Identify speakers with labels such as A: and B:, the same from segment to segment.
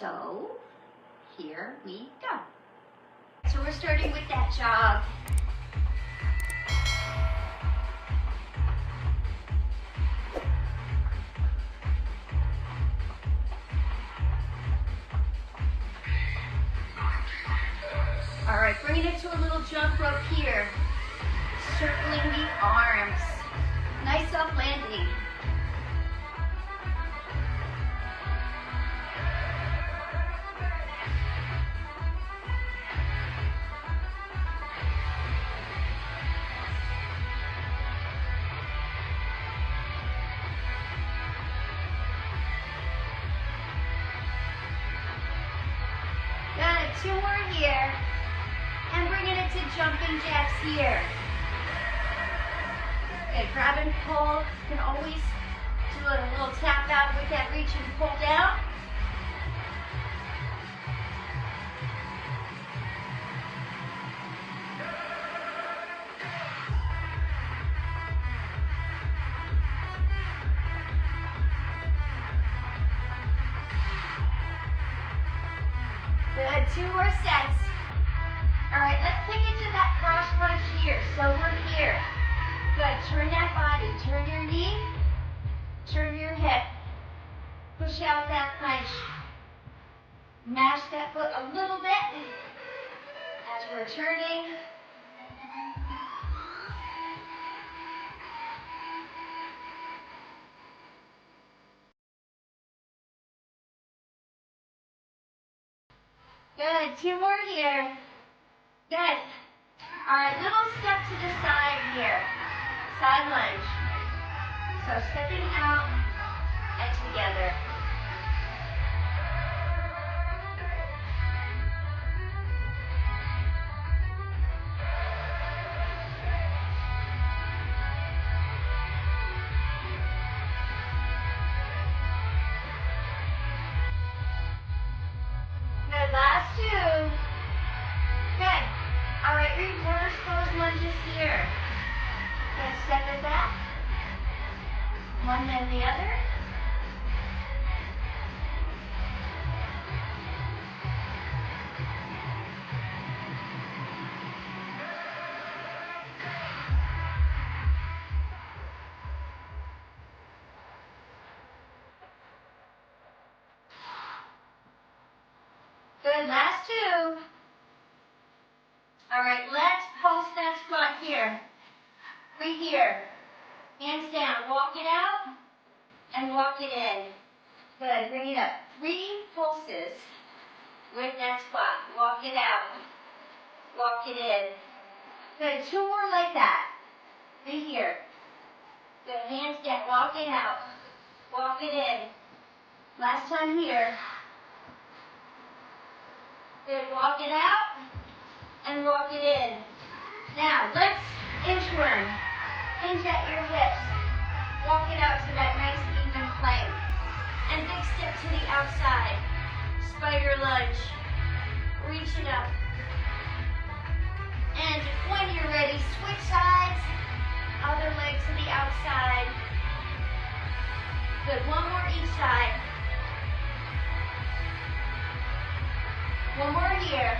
A: So here we go. So we're starting with that jog. All right, bringing it to a little jump rope here. Circling the arms. Nice soft landing. Good, 2 more here. And bringing it to jumping jacks here. Good, grab and pull. You can always do a little tap out with that reach and pull down. Good, 2 more sets. All right, let's take it to that cross lunge here. So we're here. Good, turn that body, turn your knee, turn your hip. Push out that punch. Mash that foot a little bit as we're turning. Good, 2 more here. Good. All right, little step to the side here. Side lunge. So stepping out and together. Good, last 2. Good. All right, reverse those lunges here. Good, step it back. One then the other. Good, last 2. All right, let's pulse that squat here. Right here. Hands down, walk it out and walk it in. Good, bring it up. 3 pulses with that squat. Walk it out, walk it in. Good, 2 more like that. Right here. Good, hands down, walk it out, walk it in. Last time here. Good, walk it out and walk it in. Now, let's inchworm. Hinge at your hips. Walk it out to that nice even plank. And big step to the outside. Spider lunge. Reach it up. And when you're ready, switch sides. Other leg to the outside. Good, 1 more each side. 1 more here.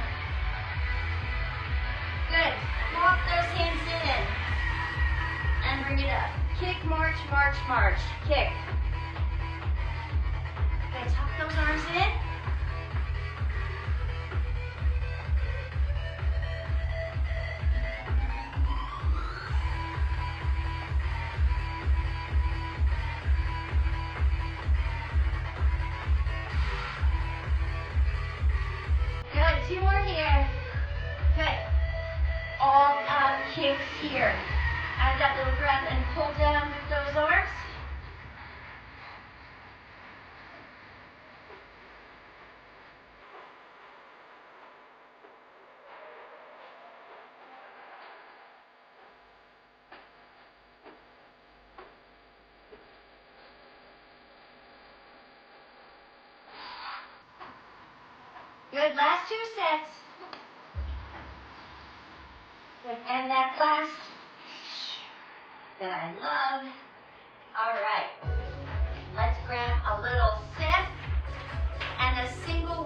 A: Good. Walk those hands in. And bring it up. Kick, march, march, march. Kick. Good. Tuck those arms in. Good. 2 more here. Good. All out kicks here. Add that little grab and pull down with those arms. Good, last 2 sets. Good, and that last that I love. All right, let's grab a little sip and a single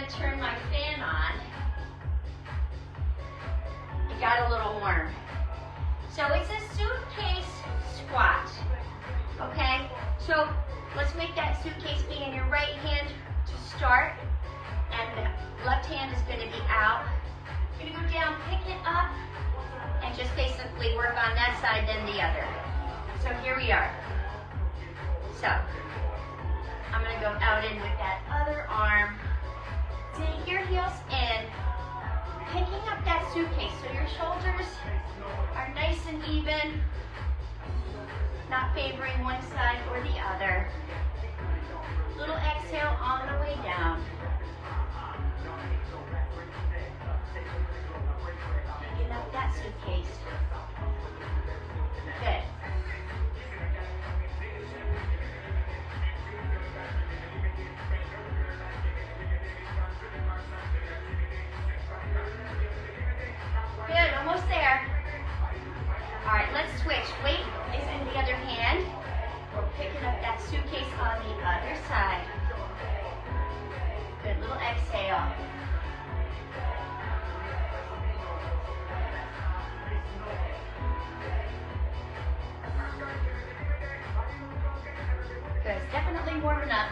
A: gonna turn my fan on. It got a little warm. So it's a suitcase squat, okay? So let's make that suitcase be in your right hand to start, and the left hand is gonna be out. You're gonna go down, pick it up, and just basically work on that side, then the other. So here we are. So I'm gonna go out in with that other arm. Dig your heels in, picking up that suitcase so your shoulders are nice and even, not favoring one side or the other. Little exhale on the way down. Picking up that suitcase. Good. Good, almost there. All right, let's switch. Weight is in the other hand. We're picking up that suitcase on the other side. Good, little exhale. Good, it's definitely warming up.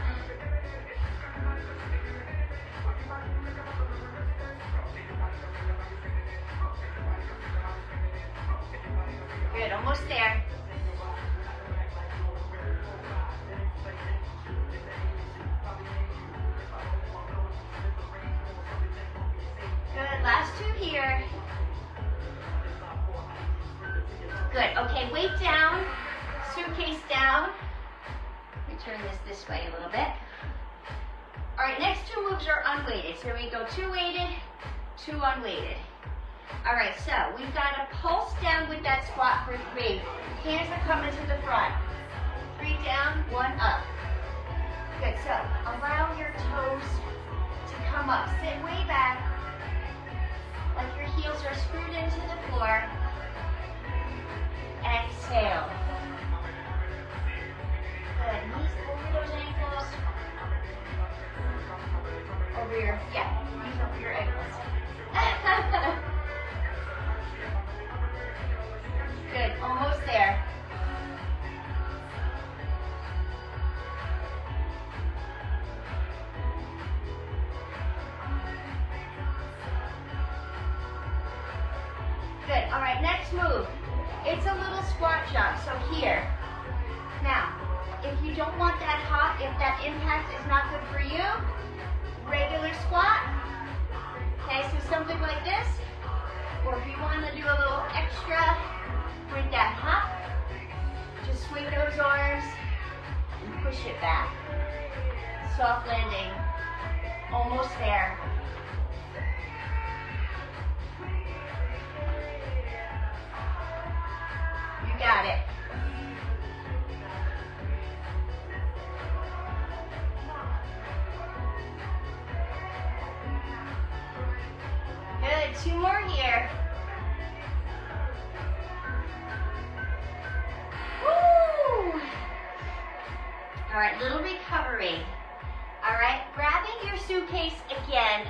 A: Good, almost there. Good, last two here. Good, okay, weight down, suitcase down. Let me turn this way a little bit. All right, next two moves are unweighted. So we go 2 weighted, 2 unweighted. All right, so we've got to pulse down with that squat for 3. Hands are coming to the front. 3 down, 1 up. Good, so allow your toes to come up. Sit way back, like your heels are screwed into the floor. Exhale. Good, knees over those ankles. Over your, knees over your ankles. Good, almost there. Good, all right, next move. It's a little squat jump, so here. Now, if you don't want that hot, if that impact is not good for you, regular squat. Okay, so something like this. Or if you want to do a little extra with that hop, just swing those arms and push it back. Soft landing, almost there. You got it. Good, 2 more here. Woo! All right, little recovery. All right, grabbing your suitcase again.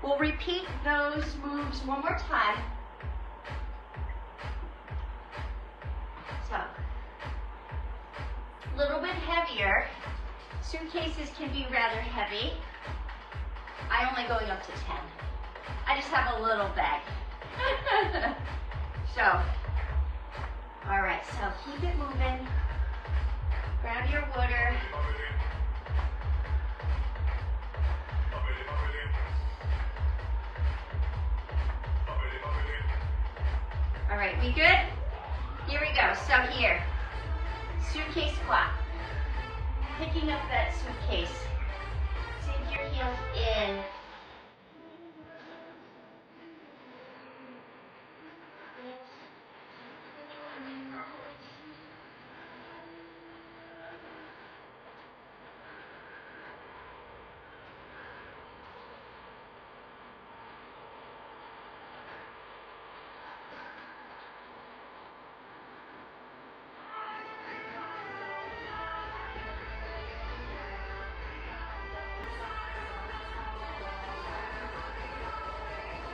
A: We'll repeat those moves one more time. So, a little bit heavier. Suitcases can be rather heavy. I'm only going up to 10. I just have a little bag. So, all right, so keep it moving. Grab your water. All right, we good? Here we go. So here, suitcase squat. Picking up that suitcase. Dig your heels in.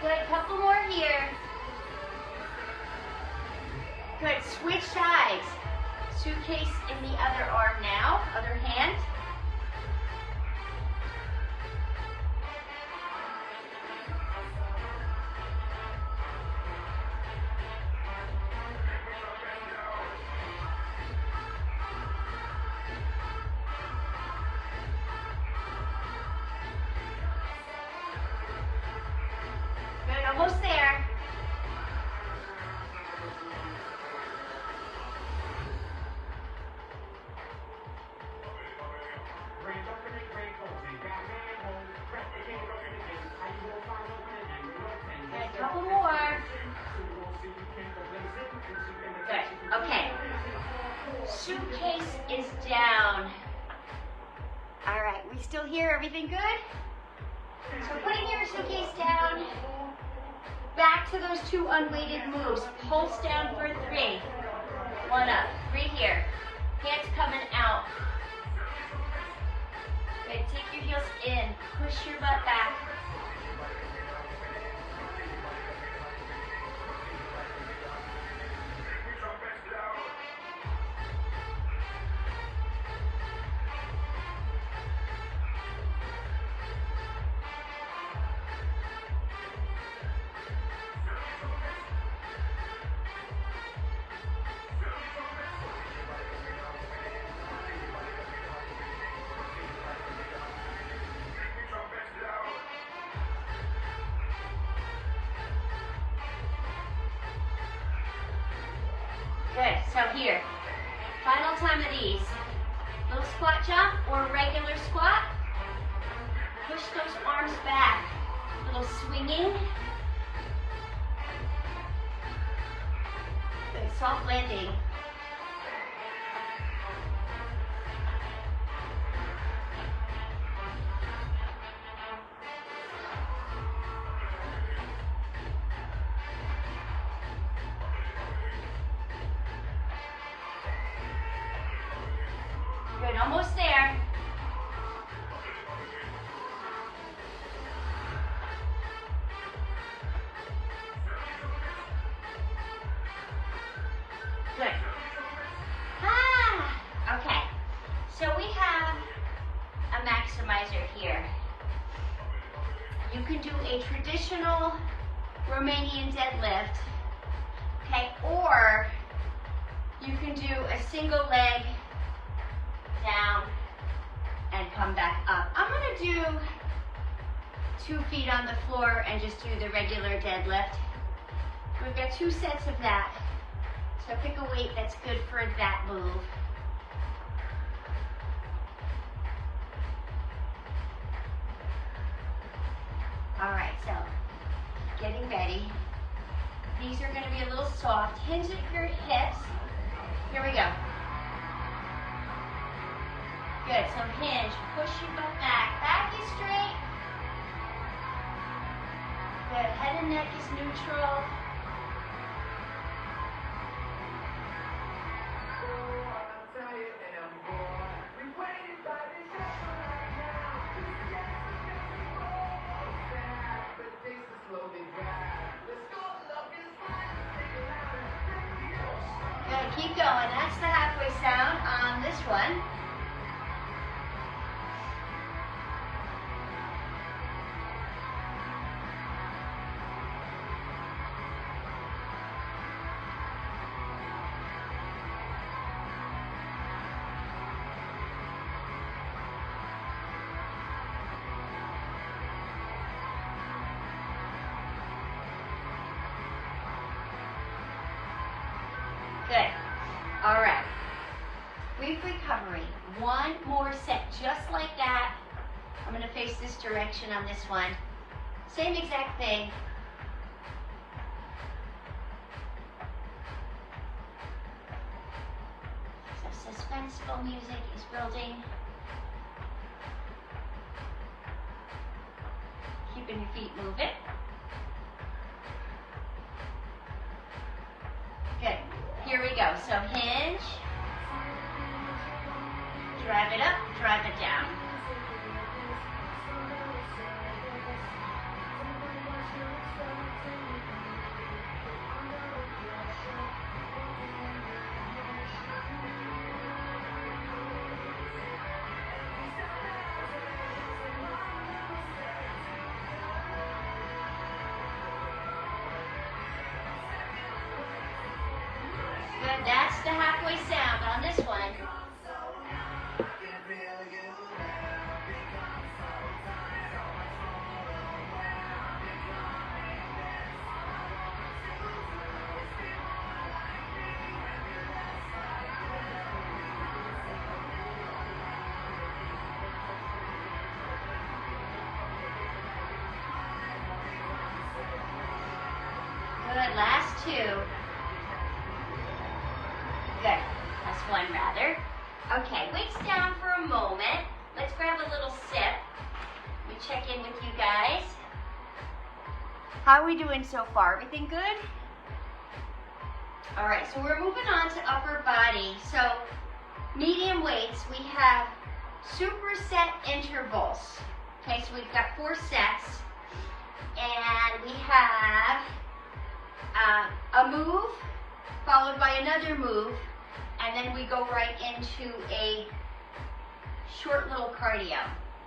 A: Good, couple more here. Good, switch sides. Suitcase in the other arm now, other hand. Good, almost there. Good, couple more. Good, okay. Suitcase is down. All right, we still here? Everything good? So putting your suitcase down, back to those two unweighted moves. Pulse down for 3. 1 up, 3 here. Hands coming out. Good, take your heels in, push your butt back. Good, so here, final time of these. Little squat jump or regular squat. Push those arms back. Little swinging. Good, soft landing. Good, almost there. Good. Okay. So we have a maximizer here. You can do a traditional Romanian deadlift, okay, or you can do a single leg down and come back up. I'm gonna do 2 feet on the floor and just do the regular deadlift. We've got 2 sets of that. So pick a weight that's good for that move. All right, so getting ready. These are gonna be a little soft. Hinge at your hips. Here we go. Good, so hinge, push your butt back. Back is straight. Good, head and neck is neutral. Good, keep going. That's the halfway sound on this one. Good. All right. Brief recovery. 1 more set just like that. I'm going to face this direction on this one. Same exact thing. So suspenseful music is building. Keeping your feet moving. Good. Here we go. So hinge. Drive it up, drive it down. boy sound on this one. Good, last two. Good, last one rather. Okay, weights down for a moment. Let's grab a little sip. Let me check in with you guys. How are we doing so far? Everything good? All right, so we're moving on to upper body. So medium weights, we have superset intervals. Okay, so we've got 4 sets. And we have a move followed by another move, and then we go right into a short little cardio.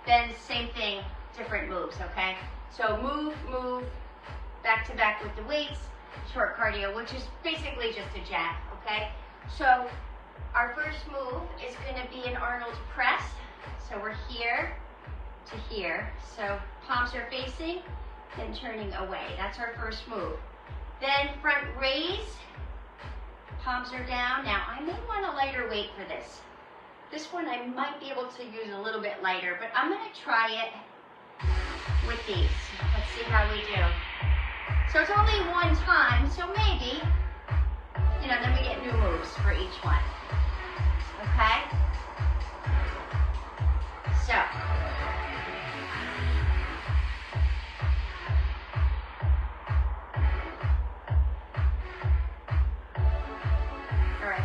A: Then same thing, different moves, okay? So move, back to back with the weights, short cardio, which is basically just a jack, okay? So our first move is gonna be an Arnold press. So we're here to here. So palms are facing, then turning away. That's our first move. Then front raise, palms are down. Now I may want a lighter weight for this. This one I might be able to use a little bit lighter, but I'm gonna try it with these. Let's see how we do. So it's only one time, so maybe, then we get new moves for each one. Okay? So.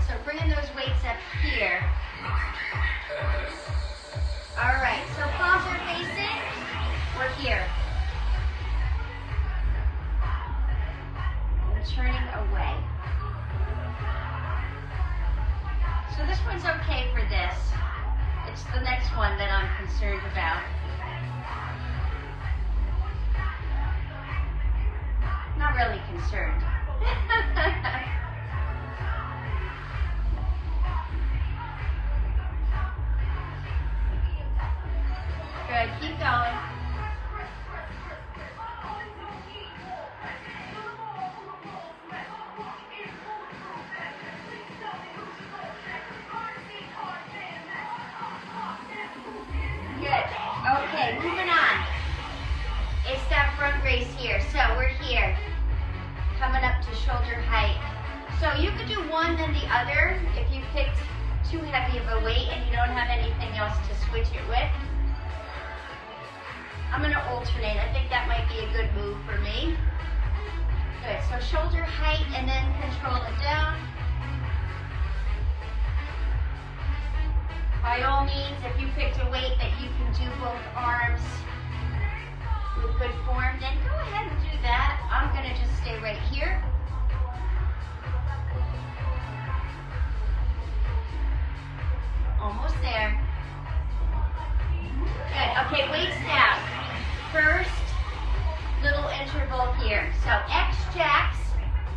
A: So bringing those weights up here. All right, so palms are facing. We're here. And turning away. So this one's okay for this. It's the next one that I'm concerned about. Not really concerned. Good, keep going. Good. Okay, moving on. It's that front raise here. So we're here, coming up to shoulder height. So you could do one then the other if you picked too heavy of a weight and you don't have anything else to switch it with. I'm going to alternate. I think that might be a good move for me. Good. So shoulder height and then control it down. By all means, if you picked a weight that you can do both arms with good form, then go ahead and do that. I'm going to just stay right here. Almost there. Good. Okay, weights down. First little interval here. So X jacks,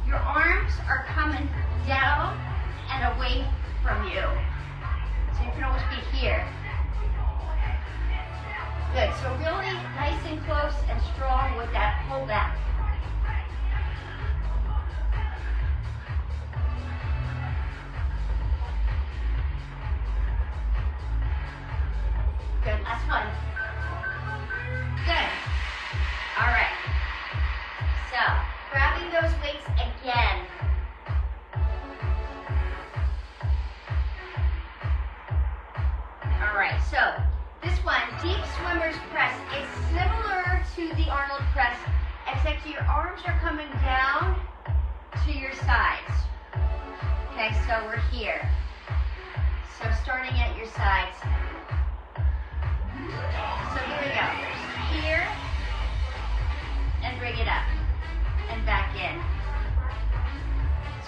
A: your arms are coming down and away from you. So you can always be here. Good, so really nice and close and strong with that pull back. Good, last one. Good. All right. So, grabbing those weights again. All right, so this one, deep swimmer's press, is similar to the Arnold press, except your arms are coming down to your sides. Okay, so we're here. So starting at your sides. So here we go. Here, and bring it up, and back in.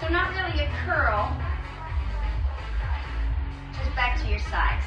A: So not really a curl, just back to your sides.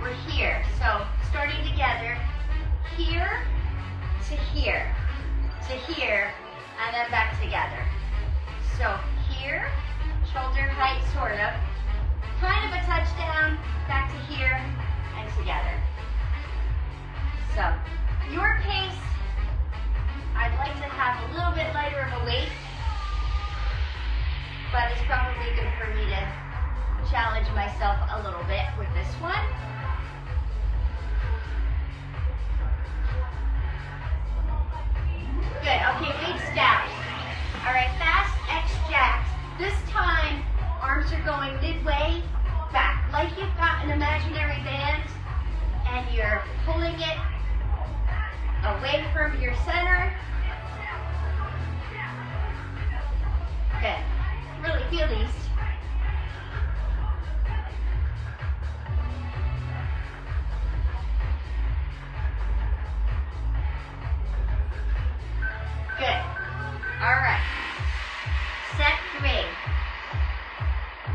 A: we're here. So starting together, here to here, to here, and then back together. So here, shoulder height sort of, kind of a touchdown, back to here, and together. So your pace, I'd like to have a little bit lighter of a weight, but it's probably good for me to challenge myself a little bit with this one. Good, okay, weights down. All right, fast X jacks. This time, arms are going midway back, like you've got an imaginary band, and you're pulling it away from your center. Good, really feel these. Good. All right. Set 3.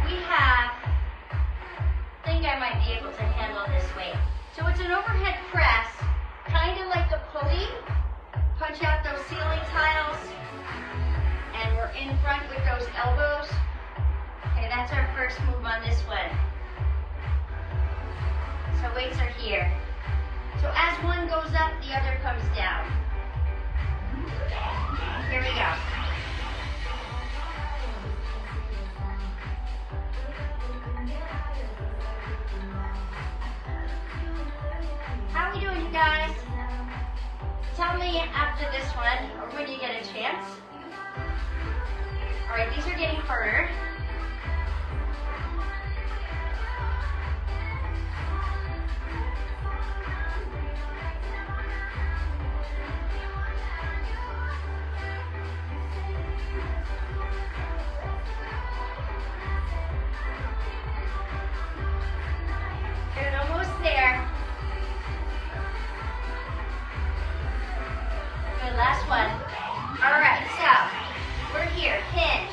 A: We have, I think I might be able to handle this weight. So it's an overhead press, kind of like a pulley. Punch out those ceiling tiles, and we're in front with those elbows. Okay, that's our first move on this one. So weights are here. So as one goes up, the other comes down. Here we go. How are we doing, you guys? Tell me after this one, or when you get a chance. All right, these are getting harder. Good, almost there. Good, last one. All right, so we're here, hinge.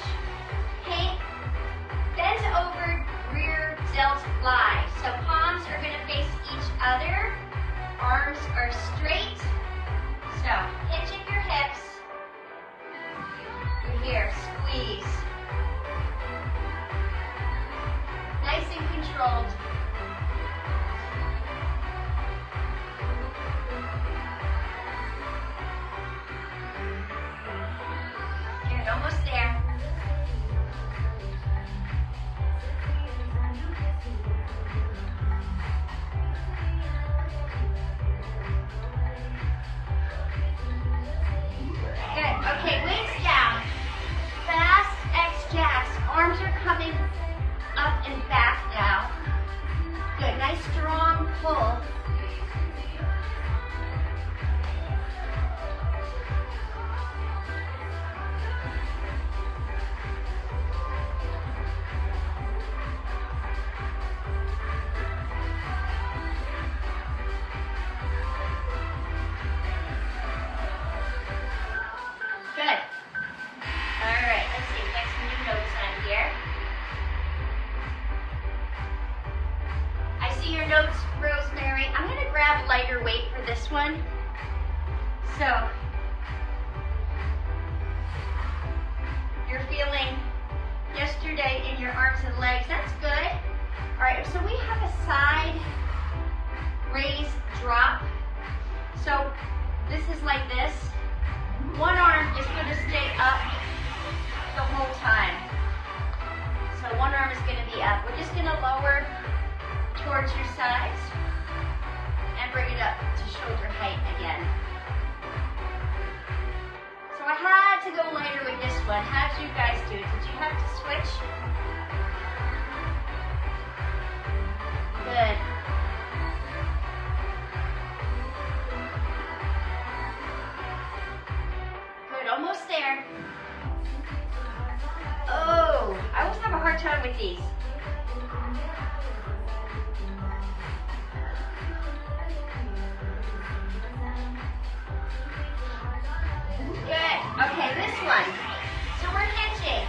A: Bend over, rear delt fly. So palms are gonna face each other. Arms are straight. So hinge at your hips. We're here, squeeze. Nice and controlled. You're almost there. Good. Okay, weights down. Fast X jacks. Arms are coming up and back now. Good. Nice strong pull. Good. All right, let's see, we got some new notes on here. I see your notes, Rosemary. I'm gonna grab lighter weight for this one. So, you're feeling yesterday in your arms and legs, that's good. All right, so we have a side raise drop. So, this is like this. One arm is going to stay up the whole time. So one arm is going to be up. We're just going to lower towards your sides and bring it up to shoulder height again. So I had to go lighter with this one. How did you guys do? Did you have to switch? Good. Almost there. Oh, I always have a hard time with these. Good. Okay, this one. So we're hinging.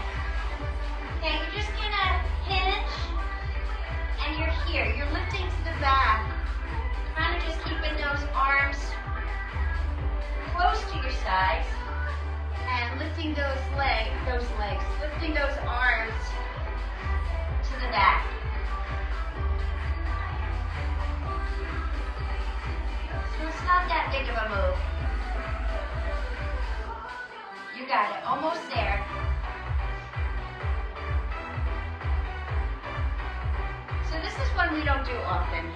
A: Okay, you're just gonna hinge, and you're here. You're lifting to the back. close to your sides and lifting those legs, lifting those arms to the back. So it's not that big of a move. You got it, almost there. So this is one we don't do often.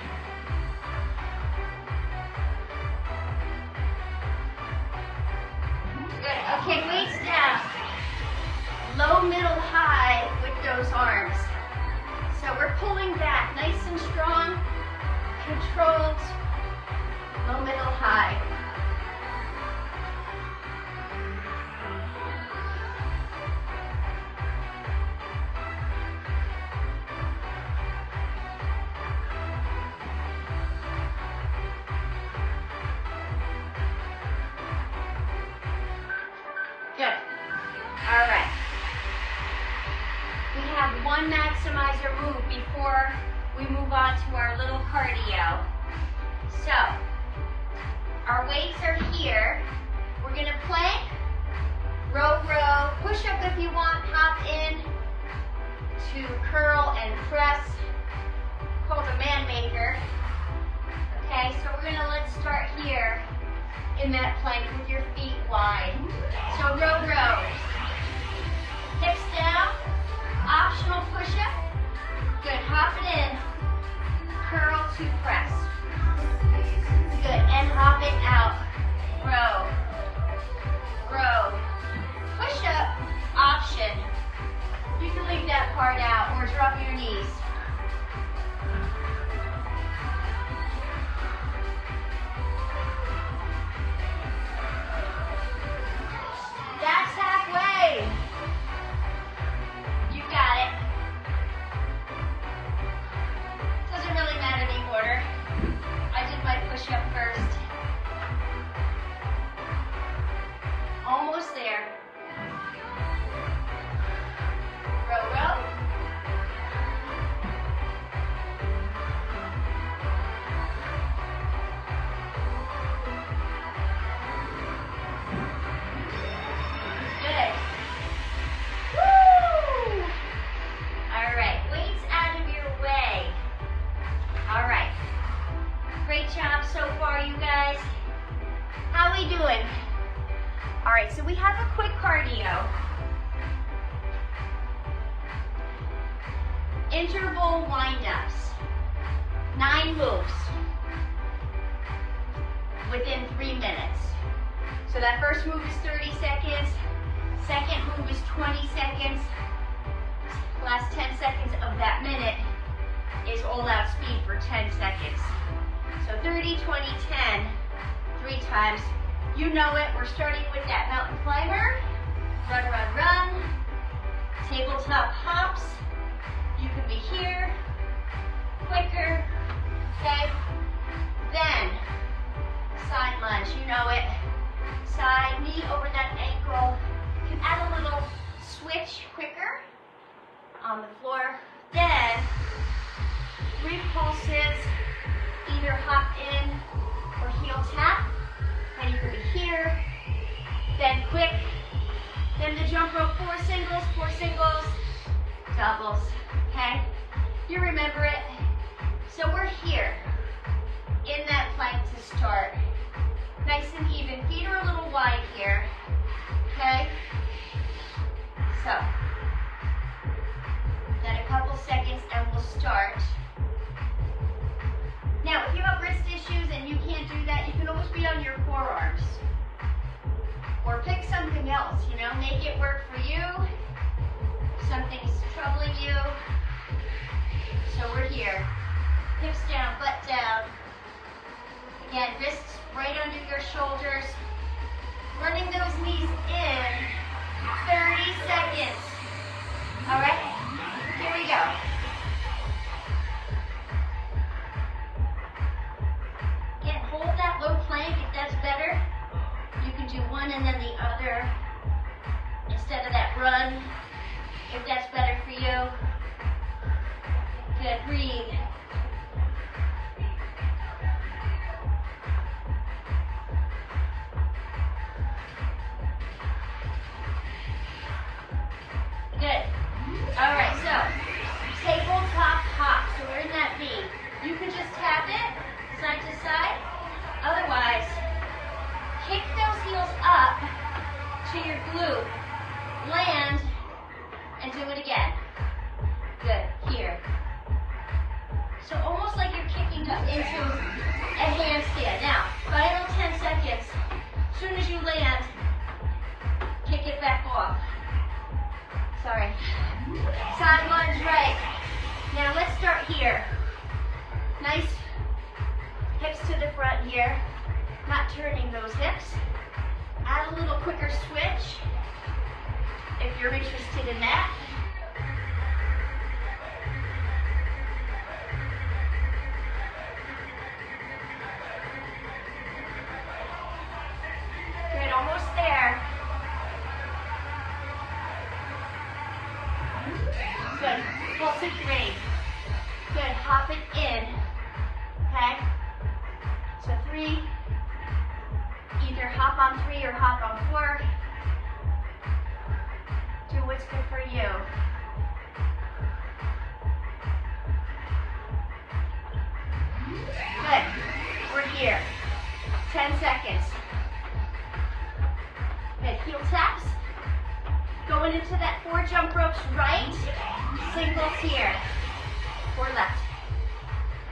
A: Good, okay, weights down. Low, middle, high with those arms. So we're pulling back, nice and strong, controlled, low, middle, high. Good. All right. We have one maximizer move before we move on to our little cardio. So, our weights are here. We're gonna plank, row, row, push up if you want, hop in to curl and press, called a man maker. Okay, so let's start here in that plank with your feet wide. So row, row. Hips down, optional push-up. Good, hop it in. Curl to press. Good, and hop it out. Row, row. Push-up, option. You can leave that part out or drop your knees. That's halfway. You got it. Doesn't really matter the order. I did my push-up first. Almost there. Row, row. Good. Woo! All right, weights out of your way. All right. Great job so far, you guys. How we doing? All right, so we have a quick cardio. Interval wind-ups. 9 moves within 3 minutes. So that first move is 30 seconds. Second move is 20 seconds. Last 10 seconds of that minute is all-out speed for 10 seconds. So 30, 20, 10, 3 times. You know it. We're starting with that mountain climber. Run, run, run. Tabletop hops. You could be here. Quicker. Okay. Then side lunge. You know it. Side, knee over that ankle. You can add a little switch quicker on the floor. Then 3 pulses. Either hop in or heel tap. And you can be here. Then quick. Then the jump rope, 4 singles, doubles. Okay? You remember it. So we're here in that plank to start. Nice and even. Feet are a little wide here. Okay? So, then a couple seconds and we'll start. Now, if you have wrist issues and you can't do that, you can always be on your forearms. Or pick something else, you know, make it work for you. Something's troubling you. So we're here. Hips down, butt down. Again, wrists right under your shoulders. Running those knees in. 30 seconds. All right? Here we go. Again, hold that low plank if that's better. You can do one and then the other instead of that run, if that's better for you. Good, breathe. to your glute, land, and do it again. Good, here. So almost like you're kicking up into a handstand. Now, final 10 seconds. As soon as you land, kick it back off. Sorry. Side lunge right. Now let's start here. Nice hips to the front here. Not turning those hips. Add a little quicker switch if you're interested in that. Good, almost there. Good, pull to 3. Good, hop it in. Okay? So 3. Either hop on 3 or hop on 4. Do what's good for you. Good. We're here. 10 seconds. Good. Heel taps. Going into that 4 jump ropes right. Singles here. 4 left.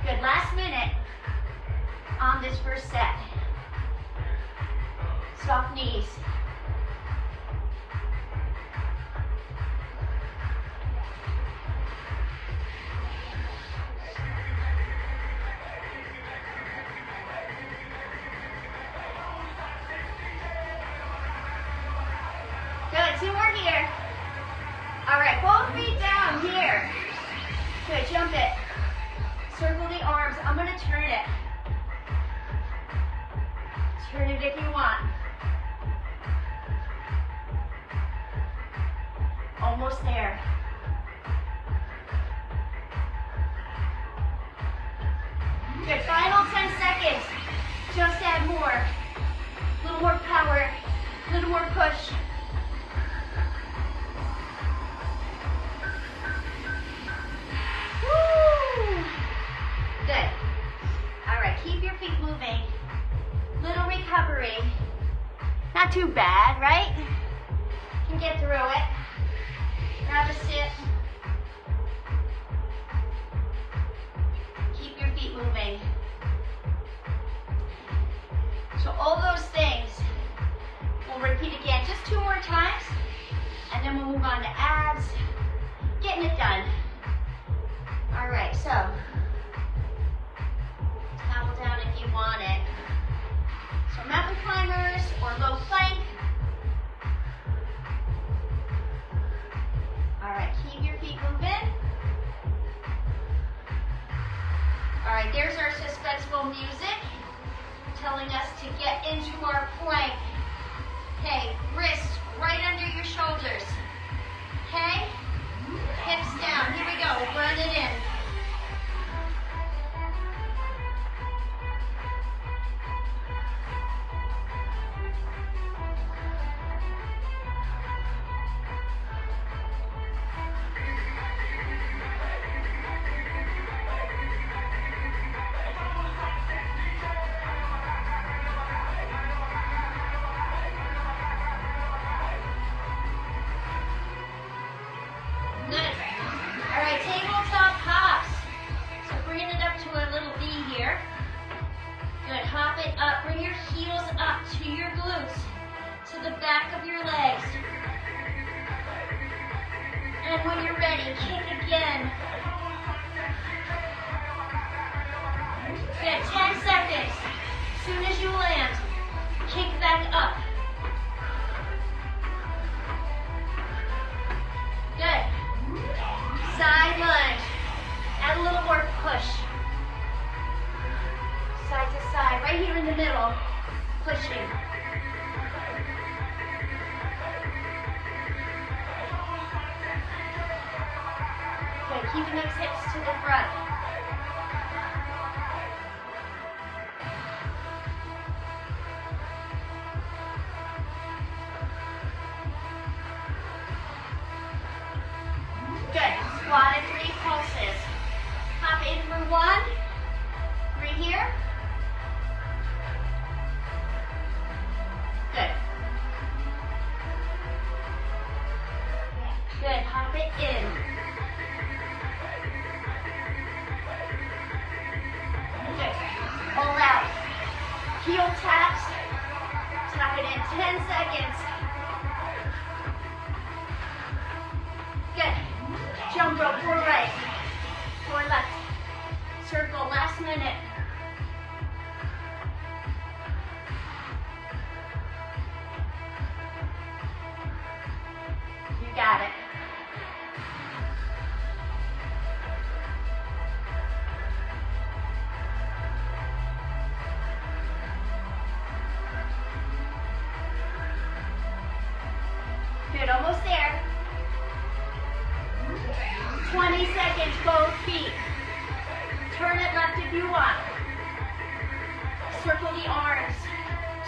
A: Good. Last minute on this first set. Soft knees. Good, 2 more here. All right, both feet down here. Good, jump it. Circle the arms. I'm gonna turn it. Turn it if you want. Almost there. Good, final 10 seconds. Just add more. A little more power, a little more push. Woo! Good. All right, keep your feet moving. Little recovery. Not too bad, right? Can get through it. Grab a sit. Keep your feet moving. So all those things we'll repeat again just 2 more times, and then we'll move on to abs. Getting it done. All right, so towel down if you want it. So mountain climbers or low plank. All right, keep your feet moving. All right, there's our suspenseful music telling us to get into our plank. Okay, wrists right under your shoulders. Okay, hips down. Here we go, run it in. Keeping those hips to the front. Good. Squat at 3 pulses. Hop in for 1. 3 here. Good. got it. Good, almost there. 20 seconds, both feet. Turn it left if you want. Circle the arms.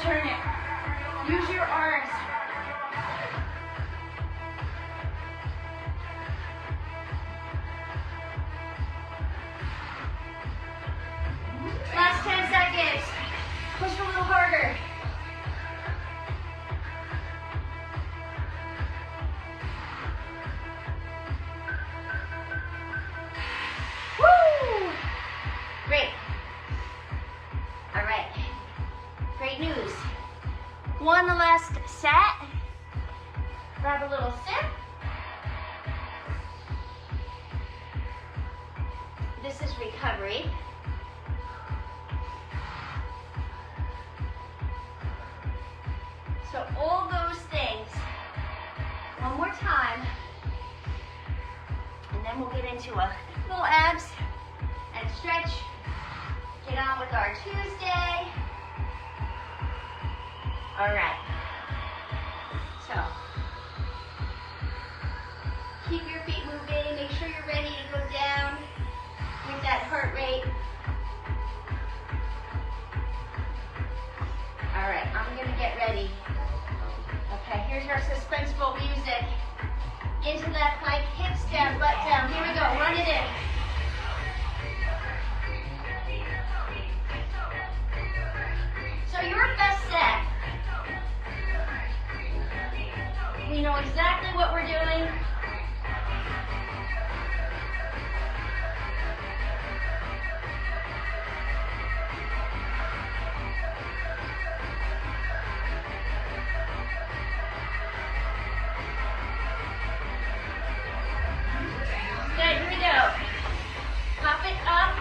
A: Turn it. Use your arms. Last 10 seconds. Push a little harder. Woo! Great. All right. Great news. One last set. Grab a little sip. This is recovery. So all those things, one more time, and then we'll get into a little abs and stretch. Get on with our Tuesday. All right. So, keep your feet moving. Make sure you're ready to go down with that heart rate. All right, I'm gonna get ready. Okay, here's our suspenseful music. Into that plank, hips down, butt down. Here we go, run it in. So your best set. We know exactly what we're doing. Good, here we go. Pop it up.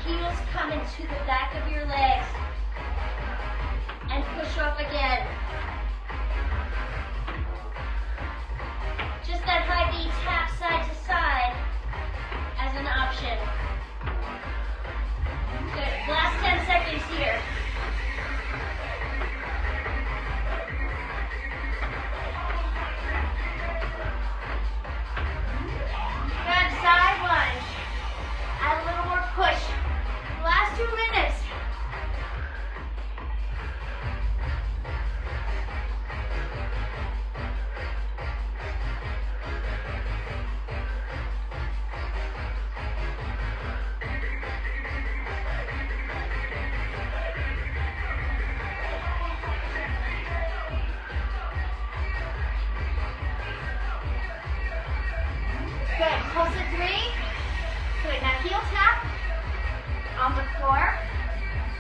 A: Heels coming to the back of your legs. And push off again. Just that high knee tap side to side as an option. Good. Last 10 seconds here. Good. Side lunge. Add a little more push. Last 2 minutes. Good. Pulse at 3. Good. Now heel tap on the floor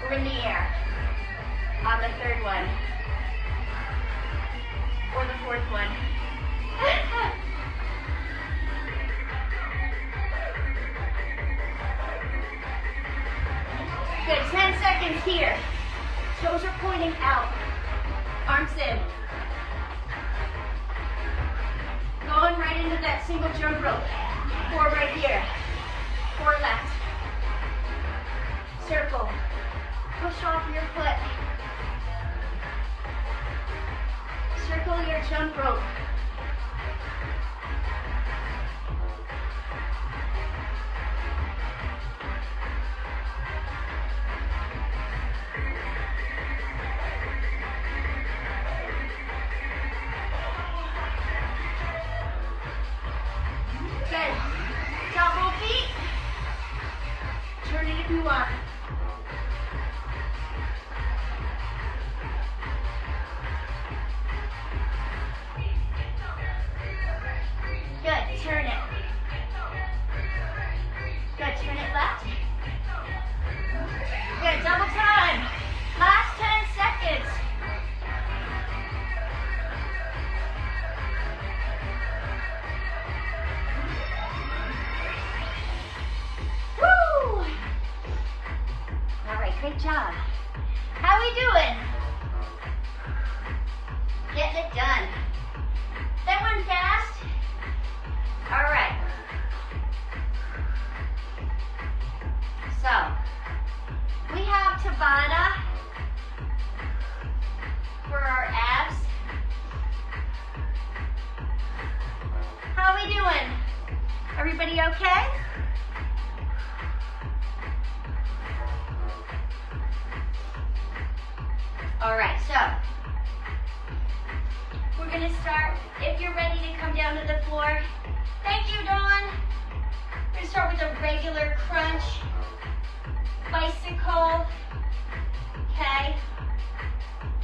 A: or in the air on the third one or the fourth one. Good. 10 seconds here. Toes are pointing out. Arms in. Going right into that single jump rope. 4 right here. 4 left. Circle. Push off your foot. Circle your jump rope. Good. Top roll feet. Turn it if you want. Good. Turn it. Good. Turn it left. Good. Double time. Last 10 seconds. Woo! All right, great job. How we doing? Getting it done. That went fast. All right. So, we have tabata for our abs. How are we doing? Everybody okay? All right, so we're gonna start. If you're ready to come down to the floor, thank you, Dawn. We're gonna start with a regular crunch, bicycle, okay?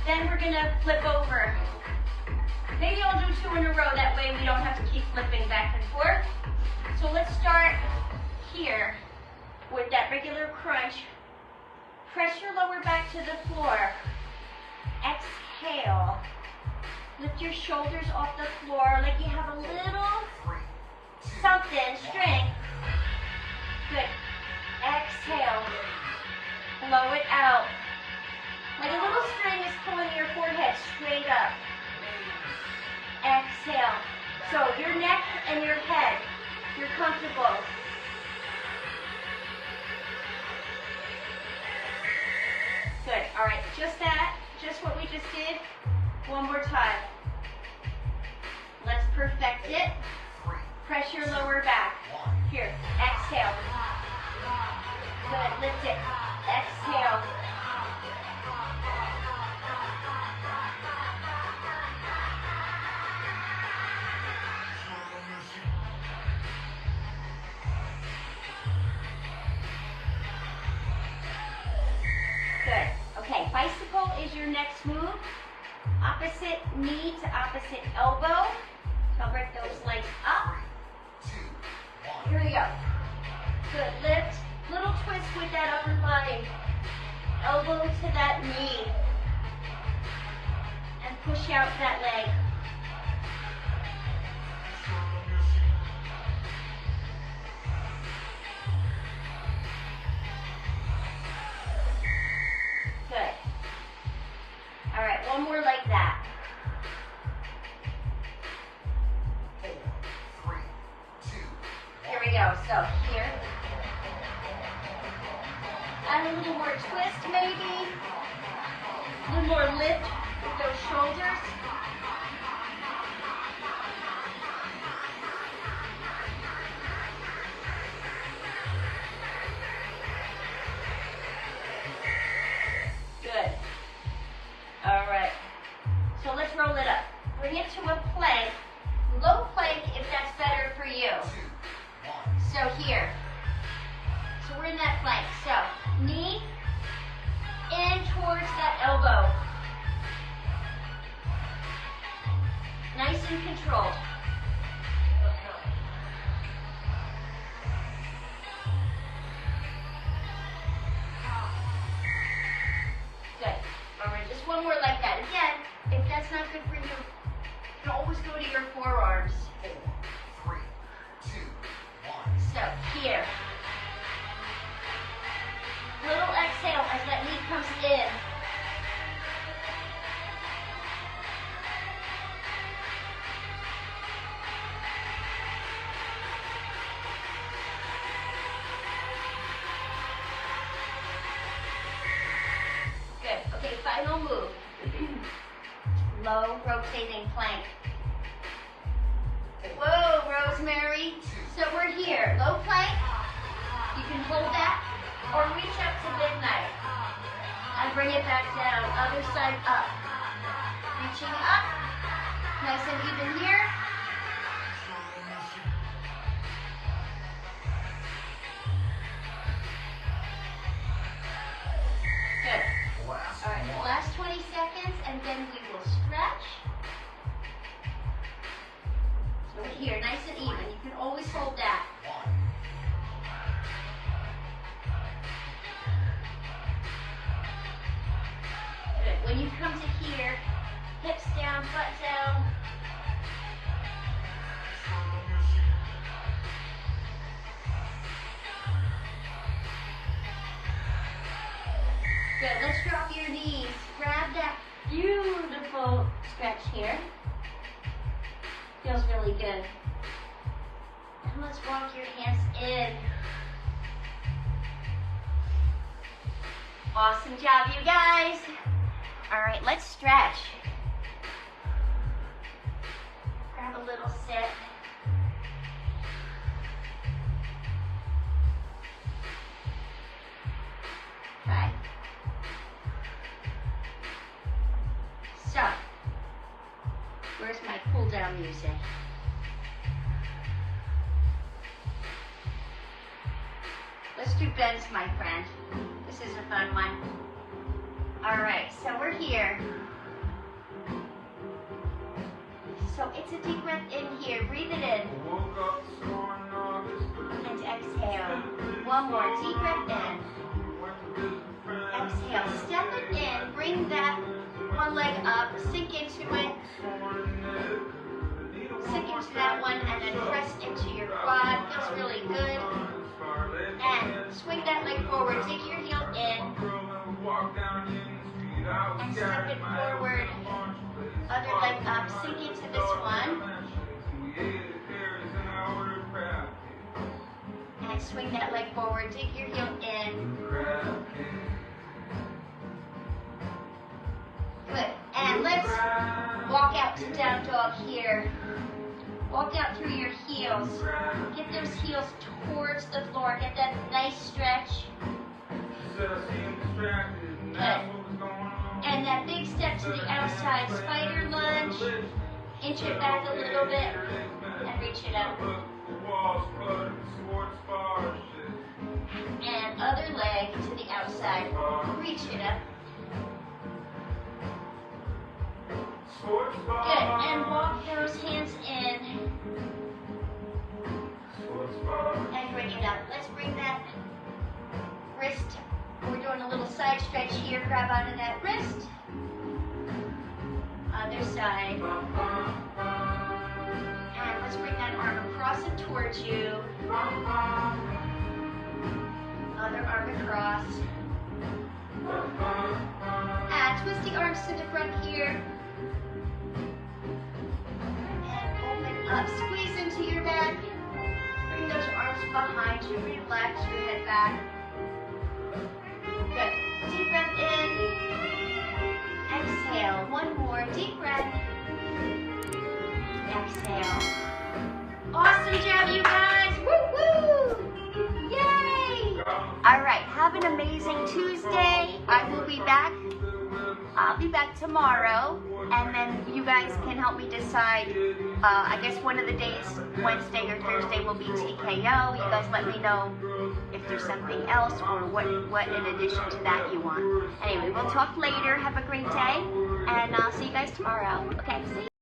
A: Then we're gonna flip over. Maybe I'll do 2 in a row, that way we don't have to keep flipping back and forth. So let's start here with that regular crunch. Press your lower back to the floor. Exhale. Lift your shoulders off the floor like you have a little something, strength. Good. Exhale. Blow it out. Like a little string is pulling your forehead straight up. Exhale. So your neck and your head, you're comfortable. Good. All right. Just that. Just what we just did. One more time. Let's perfect it. Press your lower back. Here. Exhale. Good. Lift it. Exhale. Good. Okay, bicycle is your next move. Opposite knee to opposite elbow. I'll break those legs up. Here we go. Good. Lift. Little twist with that upper body. Elbow to that knee. And push out that leg. Good. All right, one more like that.
B: 4, 3, 2, 1.
A: Here we go. So here. Add a little more twist maybe. A little more lift with those shoulders. Good. All right. So let's roll it up. Bring it to a plank. Low plank if that's better for you.
B: 2, 1.
A: So here. So we're in that plank. So knee in towards that elbow. Nice and controlled. Good. All right, just one more like that. Again, if that's not good for you, you can always go to your forearms.
B: 4, 3, 2, 1.
A: So here. Little exhale as that knee comes in. Good. Okay, final move. Low rotating plank. Whoa, Rosemary. So we're here. Low plank. You can hold that or reach up to midnight and bring it back down. Other side up. Reaching up. Nice and even here. Good. All right, last 20 seconds, and then we will stretch. So we're here, nice and even. You can always hold that. Good. When you come to here, hips down, butt down. Good. Let's drop your knees. Grab that beautiful stretch here. Feels really good. And let's walk your hands in. Awesome job, you guys. All right, let's stretch. Grab a little sit. Okay. So, where's my cool down music? Let's do bends, my friend. This is a fun one. All right, so we're here. So it's a deep breath in here. Breathe it in. And exhale. One more. Deep breath in. Exhale. Step it in. Bring that one leg up. Sink into it. Sink into that one and then press into your quad. Feels really good. And swing that leg forward. Dig your heel in. And step it forward. Other leg up. Sink into this one. And swing that leg forward. Dig your heel in. Good. And let's walk out to down dog here. Walk out through your heels. Get those heels towards the floor. Get that nice stretch. Good. And that big step to the outside. Spider lunge. Inch it back a little bit. And reach it up. And other leg to the outside. Reach it up. Good. And walk those hands in. And bring it up. Let's bring that wrist. We're doing a little side stretch here. Grab onto that wrist. Other side. And let's bring that arm across and towards you. Other arm across. And twist the arms to the front here. And open up. Squeeze into your back. Bring those arms behind you. Relax your head back. Good. Deep breath in. Exhale. One more. Deep breath. Exhale. Awesome job, you guys. Woo woo. Yay. All right. Have an amazing Tuesday. I will be back. I'll be back tomorrow, and then you guys can help me decide. I guess one of the days, Wednesday or Thursday, will be TKO. You guys let me know if there's something else or what in addition to that you want. Anyway, we'll talk later. Have a great day, and I'll see you guys tomorrow. Okay, see you.